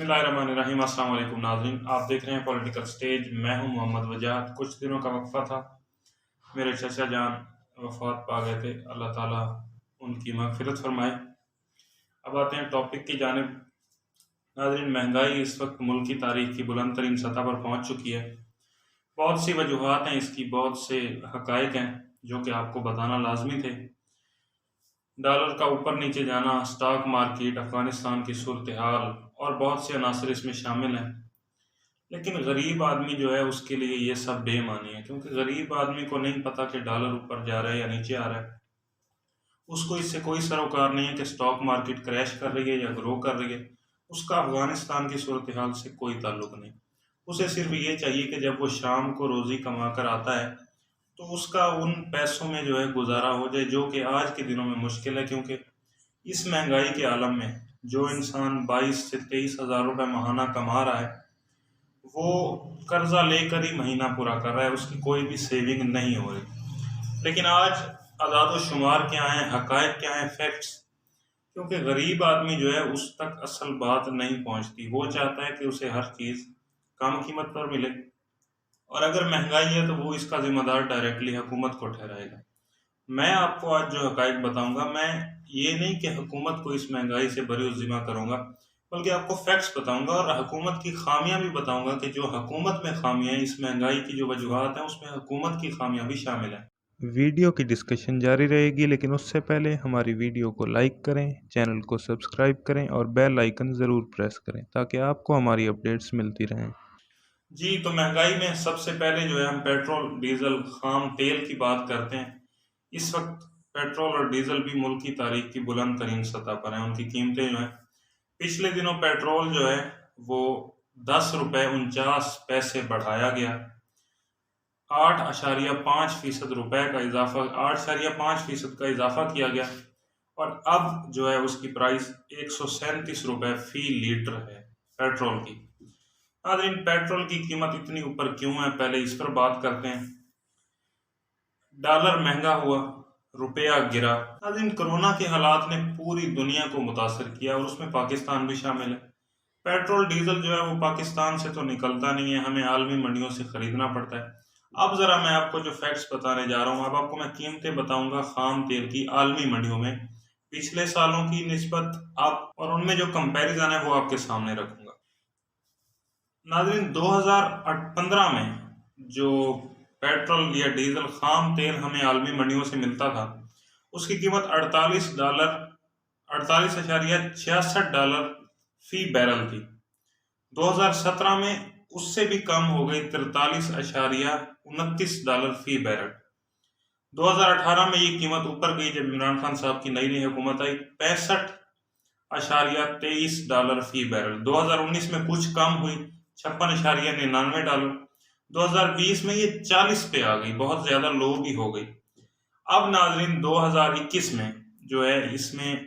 बिस्मिल्लाहिर्रहमानिर्रहीम। अस्सलाम वालेकुम नाज़रीन, आप देख रहे हैं पॉलिटिकल स्टेज। मैं हूं मोहम्मद वजाहत। कुछ दिनों का वक्फा था, मेरे चचा जान वफात पा गए थे, अल्लाह ताला उनकी मग़फ़िरत फरमाए। अब आते हैं टॉपिक की जानिब। नाज़रीन, महंगाई इस वक्त मुल्क की तारीख की बुलंद तरीन सतह पर पहुँच चुकी है। बहुत सी वजूहात हैं इसकी, बहुत से हक़ाइक़ हैं जो कि आपको बताना लाजमी थे। डॉलर का ऊपर नीचे जाना, स्टॉक मार्केट, अफ़गानिस्तान की सूरत हाल और बहुत से अनासर इसमें शामिल हैं। लेकिन गरीब आदमी जो है उसके लिए ये सब बेमानी है, क्योंकि गरीब आदमी को नहीं पता कि डॉलर ऊपर जा रहा है या नीचे आ रहा है। उसको इससे कोई सरोकार नहीं है कि स्टॉक मार्केट क्रैश कर रही है या ग्रो कर रही है। उसका अफगानिस्तान की सूरत हाल से कोई ताल्लुक नहीं। उसे सिर्फ ये चाहिए कि जब वो शाम को रोज़ी कमा कर आता है तो उसका उन पैसों में जो है गुजारा हो जाए, जो कि आज के दिनों में मुश्किल है। क्योंकि इस महंगाई के आलम में जो इंसान 22 से 23 हज़ार रुपये माहाना कमा रहा है, वो कर्जा लेकर ही महीना पूरा कर रहा है, उसकी कोई भी सेविंग नहीं हो रही। लेकिन आज आदाद शुमार क्या हैं, हकायक क्या हैं, फैक्ट्स, क्योंकि गरीब आदमी जो है उस तक असल बात नहीं पहुंचती। वो चाहता है कि उसे हर चीज़ कम कीमत पर मिले, और अगर महंगाई है तो वो इसका जिम्मेदार डायरेक्टली हुकूमत को ठहराएगा। मैं आपको आज जो हकायक बताऊंगा, मैं ये नहीं कि हुकूमत को इस महंगाई से बरी-उज़्ज़िमा करूंगा, बल्कि आपको फैक्ट्स बताऊंगा और हुकूमत की खामियां भी बताऊंगा कि जो हुकूमत में खामियां हैं, इस महंगाई की जो वजूहात हैं, उसमें हुकूमत की खामियां भी शामिल हैं। वीडियो की डिस्कशन जारी रहेगी, लेकिन उससे पहले हमारी वीडियो को लाइक करें, चैनल को सब्सक्राइब करें और बेल आइकन ज़रूर प्रेस करें ताकि आपको हमारी अपडेट्स मिलती रहें। जी, तो महंगाई में सबसे पहले जो है हम पेट्रोल, डीजल, खाम तेल की बात करते हैं। इस वक्त पेट्रोल और डीजल भी मुल्क की तारीख की बुलंद तरीन सतह पर हैं। उनकी कीमतें जो हैं, पिछले दिनों पेट्रोल जो है वो 10 रुपये 49 पैसे बढ़ाया गया। 8.5% रुपए का इजाफा 8.5% का इजाफा किया गया, और अब जो है उसकी प्राइस 137 रुपये फी लीटर है पेट्रोल की। नाज़रीन, पेट्रोल की कीमत इतनी ऊपर क्यों है, पहले इस पर बात करते हैं। डॉलर महंगा हुआ, रुपया गिरा। नाज़रीन, कोरोना के हालात ने पूरी दुनिया को मुतासर किया और उसमें पाकिस्तान भी शामिल है। पेट्रोल डीजल जो है वो पाकिस्तान से तो निकलता नहीं है, हमें आलमी मंडियों से खरीदना पड़ता है। अब ज़रा मैं आपको जो फैक्ट्स बताने जा रहा हूँ, अब आपको मैं कीमतें बताऊंगा खाम तेल की आलमी मंडियों में पिछले सालों की निस्बत अब, और उनमें जो कंपैरिजन है वो आपके सामने रखूंगा। नाज़रीन, 2015 में जो पेट्रोल या डीजल खाम तेल हमें आलमी मंडियों से मिलता था, उसकी कीमत $48.66 फी बैरल थी। 2017 में उससे भी कम हो गई, $43.29 फी बैरल। 2018 में ये कीमत ऊपर गई जब इमरान खान साहब की नई नई हुकूमत आई, $65.23 फी बैरल। 2019 में कुछ कम हुई, $56.99। 2020 में ये 40 पे आ गई, बहुत ज्यादा लो भी हो गई। अब नाजरीन, 2021 में जो है इसमें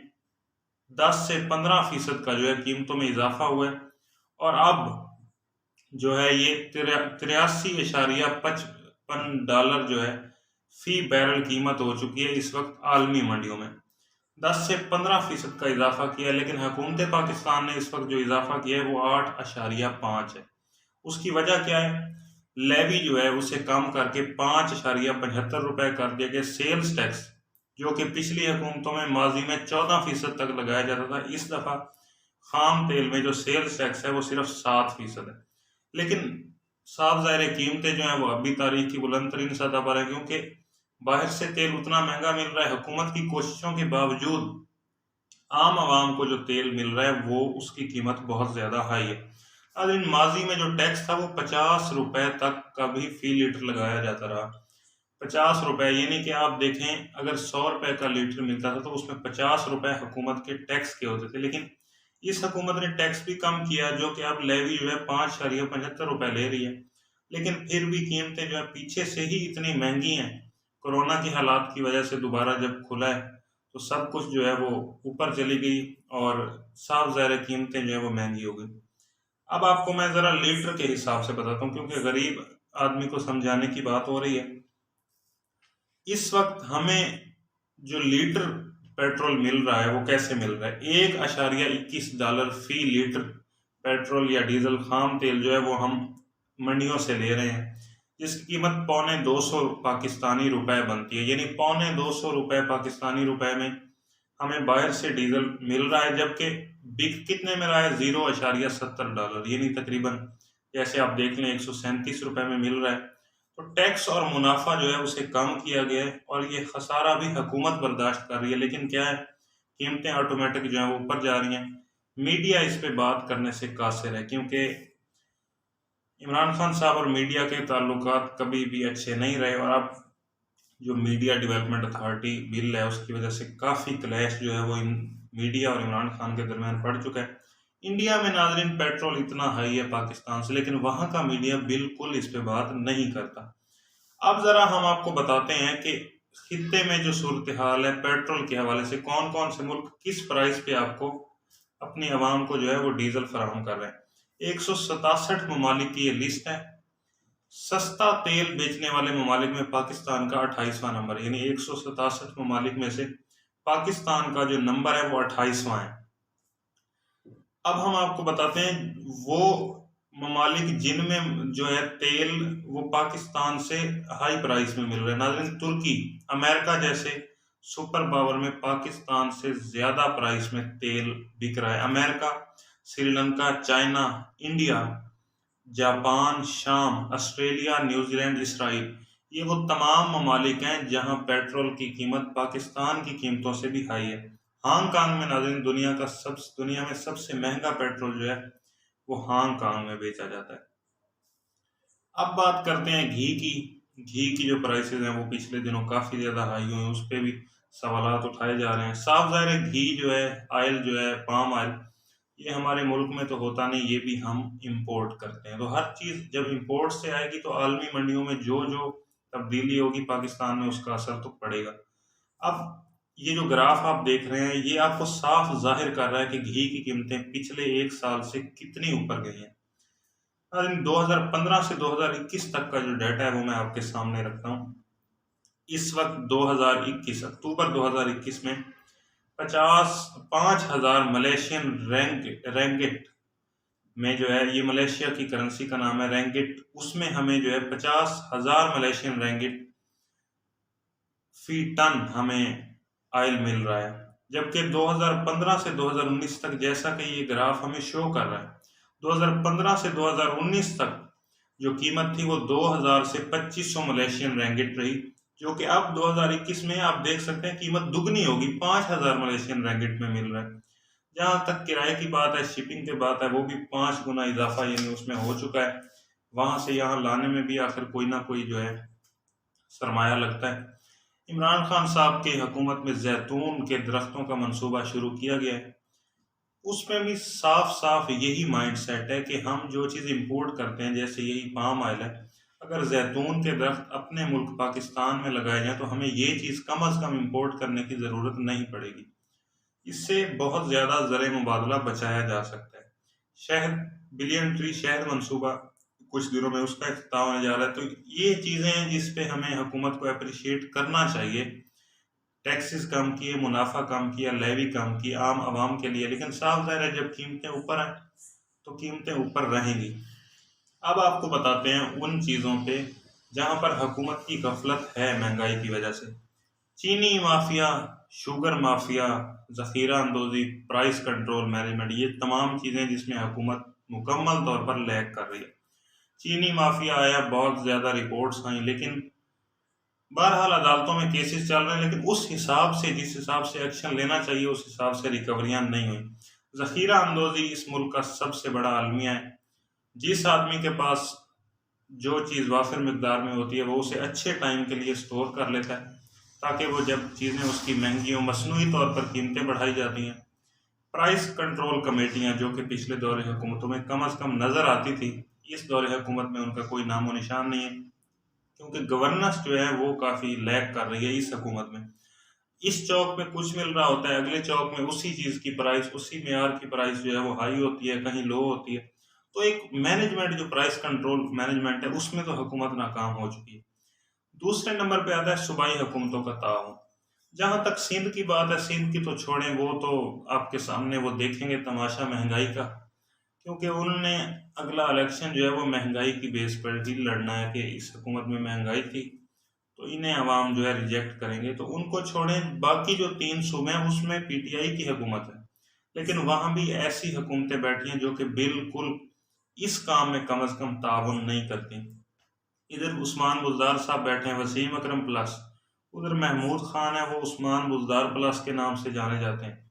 10 से 15% का जो है कीमतों में इजाफा हुआ है, और अब जो है ये $83.55 जो है फी बैरल कीमत हो चुकी है इस वक्त आलमी मंडियों में। 10 से 15% का इजाफा किया है, लेकिन हुकूमत पाकिस्तान ने इस वक्त जो इजाफा किया है वो 8.5 है। उसकी वजह क्या है? लेवी जो है उसे कम करके 5.75 रुपए कर दिया गया। सेल्स टैक्स जो कि पिछली हुकूमतों में माजी में 14% तक लगाया जाता था, इस दफा खाम तेल में जो सेल्स टैक्स है वो सिर्फ 7% है। लेकिन साफ ज़ाहिर कीमतें जो है वो अभी तारीख की बुलंद तरीन सतह पर है, क्योंकि बाहर से तेल उतना महंगा मिल रहा है। हुकूमत की कोशिशों के बावजूद आम आवाम को जो तेल मिल रहा है वो उसकी कीमत बहुत ज्यादा हाई है। अब इन माजी में जो टैक्स था वो 50 रुपए तक का भी फी लीटर लगाया जाता रहा। 50 रुपए, यानी कि आप देखें, अगर 100 रुपए का लीटर मिलता था तो उसमें 50 रुपए हुकूमत के टैक्स के होते थे। लेकिन इस हुकूमत ने टैक्स भी कम किया, जो कि अब लेवी जो है 5.75 रुपए ले रही है। लेकिन फिर भी कीमतें जो है पीछे से ही इतनी महंगी हैं। कोरोना की हालात की वजह से दोबारा जब खुला है तो सब कुछ जो है वो ऊपर चली गई, और साफ ज़ाहिर कीमतें जो है वो महंगी हो गई। अब आपको मैं ज़रा लीटर के हिसाब से बताता हूँ, क्योंकि गरीब आदमी को समझाने की बात हो रही है। इस वक्त हमें जो लीटर पेट्रोल मिल रहा है वो कैसे मिल रहा है? $1.21 फी लीटर पेट्रोल या डीजल खाम तेल जो है वो हम मंडियों से ले रहे हैं, जिसकी कीमत ₹250 पाकिस्तानी रुपए बनती है। यानी ₹250 पाकिस्तानी रुपए में हमें बाहर से डीजल मिल रहा है, जबकि बिक कितने में रहा है? $0.70, यानी तकरीबन जैसे आप देख लें ₹137 में मिल रहा है। तो टैक्स और मुनाफा जो है उसे कम किया गया है और ये खसारा भी हुकूमत बर्दाश्त कर रही है, लेकिन क्या है, कीमतें ऑटोमेटिक जो है वो ऊपर जा रही हैं। मीडिया इस पे बात करने से कासिर है, क्योंकि इमरान खान साहब और मीडिया के ताल्लुकात कभी भी अच्छे नहीं रहे, और अब जो मीडिया डेवलपमेंट अथॉरिटी बिल है उसकी वजह से काफ़ी क्लैश जो है वो इन मीडिया और इमरान खान के दरमियान पड़ चुका है। इंडिया में नाजरीन पेट्रोल इतना हाई है पाकिस्तान से, लेकिन वहाँ का मीडिया बिल्कुल इस पे बात नहीं करता। अब ज़रा हम आपको बताते हैं कि खित्ते में जो सूरत हाल है पेट्रोल के हवाले से, कौन कौन से मुल्क किस प्राइस पे आपको अपनी आवाम को जो है वो डीजल फराहम कर रहे हैं। 167 ममालिक की ये लिस्ट है। सस्ता तेल बेचने वाले ममालिक में पाकिस्तान का 28वां नंबर, यानी 167 ममालिक में से पाकिस्तान का जो नंबर है वो 28वां है। अब हम आपको बताते हैं वो ममालिक जिनमें जो है तेल वो पाकिस्तान से हाई प्राइस में मिल रहा है। नाज़रीन, तुर्की, अमेरिका जैसे सुपर पावर में पाकिस्तान से ज्यादा प्राइस में तेल बिक रहा है। America, Sri Lanka, China, India, Japan, शाम, ऑस्ट्रेलिया, न्यूजीलैंड, इसराइल, ये वो तमाम ममालिक हैं जहां पेट्रोल की कीमत पाकिस्तान की कीमतों से भी हाई है। हांगकांग में नाज़रीन दुनिया में सबसे महंगा पेट्रोल जो है वो हांगकांग में बेचा जाता है। अब बात करते हैं घी की। घी की जो प्राइसेस हैं वो पिछले दिनों काफ़ी ज़्यादा हाई हुए हैं, उस पर भी सवालात उठाए जा रहे हैं। साफ ज़ाहिर है घी जो है, आयल जो है, पाम आयल, ये हमारे मुल्क में तो होता नहीं, ये भी हम इंपोर्ट करते हैं। तो हर चीज़ जब इंपोर्ट से आएगी तो आलमी मंडियों में जो जो तब्दीली होगी पाकिस्तान में उसका असर तो पड़ेगा। अब ये जो ग्राफ आप देख रहे हैं ये आपको साफ जाहिर कर रहा है कि घी की कीमतें पिछले एक साल से कितनी ऊपर गई हैं। और इन 2015 से 2021 तक का जो डाटा है वो मैं आपके सामने रखता हूँ। इस वक्त 2021 अक्टूबर 2021 में 5,000 मलेशियन रेंगेट में जो है, ये मलेशिया की करेंसी का नाम है रेंगेट, उसमें हमें जो है 50,000 मलेशियन रेंगेट फी टन हमें आयल मिल रहा है। जबकि 2015 से 2019 तक, जैसा कि ये ग्राफ हमें शो कर रहा है, 2015 से 2019 तक जो कीमत थी वो 2000 से 2500 मलेशियन रेंगेट रही, जो कि अब 2021 में आप देख सकते हैं कीमत दुगनी होगी, 5000 मलेशियन रेंगेट में मिल रहा है। जहाँ तक किराए की बात है, शिपिंग की बात है, वो भी 5 गुना इजाफा यानी उसमें हो चुका है। वहां से यहाँ लाने में भी आखिर कोई ना कोई जो है सरमाया लगता है। इमरान खान साहब की हुकूमत में जैतून के दरख्तों का मंसूबा शुरू किया गया है, उसमें भी साफ साफ यही माइंड सेट है कि हम जो चीज़ इंपोर्ट करते हैं, जैसे यही पाम ऑयल है, अगर जैतून के दरख्त अपने मुल्क पाकिस्तान में लगाए जाएं तो हमें ये चीज़ कम अज़ कम इंपोर्ट करने की ज़रूरत नहीं पड़ेगी। इससे बहुत ज़्यादा ज़र मुबादला बचाया जा सकता है। शहद, बिलियन ट्री शहद मंसूबा कुछ दिनों में उसका इफ्तिताह होने जा रहा है। तो ये चीज़ें हैं जिस पे हमें हुकूमत को अप्रिशिएट करना चाहिए। टैक्सेस कम किए, मुनाफा कम किया, लेवी कम की आम आवाम के लिए, लेकिन साफ ज़ाहिर है जब कीमतें ऊपर आए तो कीमतें ऊपर रहेंगी। अब आपको बताते हैं उन चीज़ों पे जहाँ पर हुकूमत की गफलत है महंगाई की वजह से। चीनी माफिया, शुगर माफिया, ज़ख़ीरा अंदोज़ी, प्राइस कंट्रोल मैनेजमेंट, ये तमाम चीज़ें जिसमें हुकूमत मुकम्मल तौर पर लैग कर रही है। चीनी माफिया आया, बहुत ज़्यादा रिपोर्ट्स आई, लेकिन बहरहाल अदालतों में केसेस चल रहे हैं, लेकिन उस हिसाब से, जिस हिसाब से एक्शन लेना चाहिए उस हिसाब से रिकवरियां नहीं हुई। ज़ख़ीरा अंदोज़ी इस मुल्क का सबसे बड़ा अलमिया है। जिस आदमी के पास जो चीज़ वाफिर मिकदार में होती है वो उसे अच्छे टाइम के लिए स्टोर कर लेता है, ताकि वो जब चीज़ें उसकी महंगी हों, मसनूई तौर पर कीमतें बढ़ाई जाती हैं। प्राइस कंट्रोल कमेटियाँ जो कि पिछले दौरे हुकूमतों में कम अज़ कम नज़र आती थी, इस दौरे हुकूमत में उनका कोई नामो निशान नहीं है, क्योंकि गवर्नेंस जो है वो काफ़ी लैग कर रही है इस हुकूमत में। इस चौक में कुछ मिल रहा होता है, अगले चौक में उसी चीज़ की प्राइस, उसी मेयार की प्राइस जो है वो हाई होती है, कहीं लो होती है। तो एक मैनेजमेंट, जो प्राइस कंट्रोल मैनेजमेंट है, उसमें तो हुकूमत नाकाम हो चुकी है। दूसरे नंबर पे आता है सूबाई हुकूमतों का ताउन। जहाँ तक सिंध की बात है, सिंध की तो छोड़ें, वो तो आपके सामने वो देखेंगे तमाशा महंगाई का क्योंकि उन्होंने अगला इलेक्शन जो है वो महंगाई की बेस पर ही लड़ना है कि इस हुकूमत में महंगाई थी तो इन्हें अवाम जो है रिजेक्ट करेंगे। तो उनको छोड़ें, बाकी जो 3 सूबे हैं उसमें पीटीआई की हुकूमत है, लेकिन वहां भी ऐसी हुकूमतें बैठी हैं जो कि बिल्कुल इस काम में कम अज कम ताउन नहीं करती। इधर उस्मान बुज़दार साहब बैठे हैं, वसीम अकरम प्लस, उधर महमूद खान है, वो उस्मान बुज़दार प्लस के नाम से जाने जाते हैं।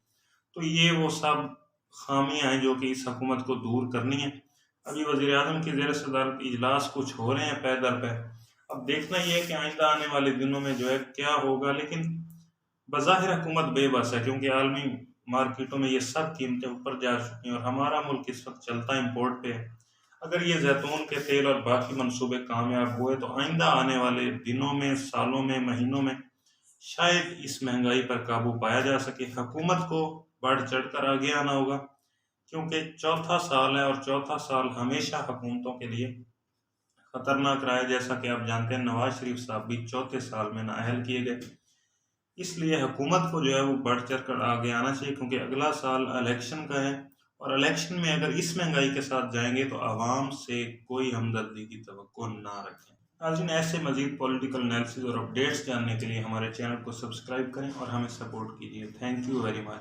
तो ये वो सब खामियां हैं जो कि इस हुकूमत को दूर करनी है। अभी वज़ीर आज़म की ज़ेर सदारत इजलास कुछ हो रहे हैं पैदल पे, अब देखना ये है कि आइंदा आने वाले दिनों में जो है क्या होगा। लेकिन बज़ाहिर हुकूमत बेबस है, क्योंकि आलमी मार्केटों में ये सब कीमतें ऊपर जा चुकी हैं और हमारा मुल्क इस वक्त चलता इम्पोर्ट पे है। अगर ये जैतून के तेल और बाकी मंसूबे कामयाब हुए तो आइंदा आने वाले दिनों में, सालों में, महीनों में शायद इस महंगाई पर काबू पाया जा सके। हुकूमत को बढ़ चढ़कर आगे आना होगा, क्योंकि चौथा साल है और चौथा साल हमेशा हुकूमतों के लिए खतरनाक रहा है। जैसा कि आप जानते हैं, नवाज शरीफ साहब भी चौथे साल में नाअहल किए गए। इसलिए हुकूमत को जो है वो बढ़ चढ़ कर आगे आना चाहिए, क्योंकि अगला साल इलेक्शन का है और इलेक्शन में अगर इस महंगाई के साथ जाएंगे तो आवाम से कोई हमदर्दी की तवक्को ना रखें। नाज़रीन, ऐसे मजीद पॉलिटिकल एनालिसिस और अपडेट्स जानने के लिए हमारे चैनल को सब्सक्राइब करें और हमें सपोर्ट कीजिए। Thank you very much.